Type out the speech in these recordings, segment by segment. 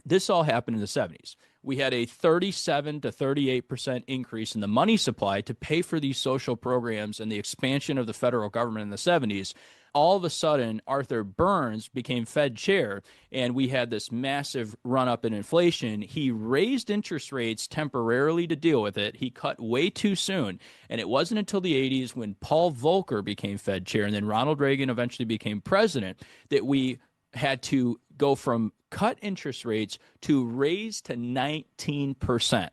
This all happened in the 70s. We had a 37 to 38% increase in the money supply to pay for these social programs and the expansion of the federal government in the 70s. All of a sudden, Arthur Burns became Fed chair, and we had this massive run up in inflation. He raised interest rates temporarily to deal with it. He cut way too soon. And it wasn't until the 80s when Paul Volcker became Fed chair and then Ronald Reagan eventually became president that we had to go from cut interest rates to raise to 19%.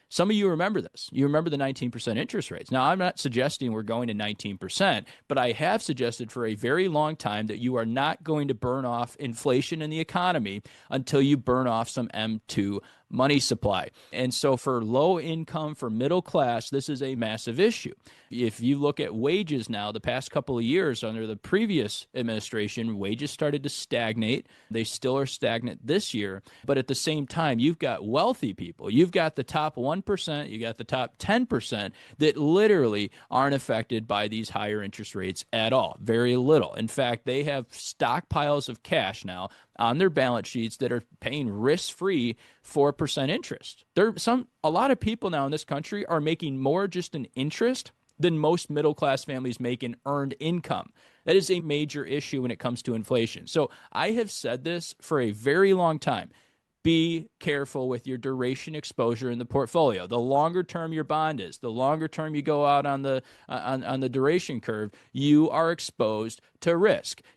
Some of you remember this. You remember the 19% interest rates. Now, I'm not suggesting we're going to 19%, but I have suggested for a very long time that you are not going to burn off inflation in the economy until you burn off some M2 money supply. And so for low income, for middle class, this is a massive issue. If you look at wages now, the past couple of years under the previous administration, wages started to stagnate. They still are stagnant this year. But at the same time, you've got wealthy people. You've got the top 1%, you got the top 10% that literally aren't affected by these higher interest rates at all. Very little. In fact, they have stockpiles of cash now on their balance sheets that are paying risk-free 4% interest. A lot of people now in this country are making more just in interest than most middle-class families make in earned income. That is a major issue when it comes to inflation. So I have said this for a very long time. Be careful with your duration exposure in the portfolio. The longer term your bond is, the longer term you go out on the duration curve, you are exposed to risk.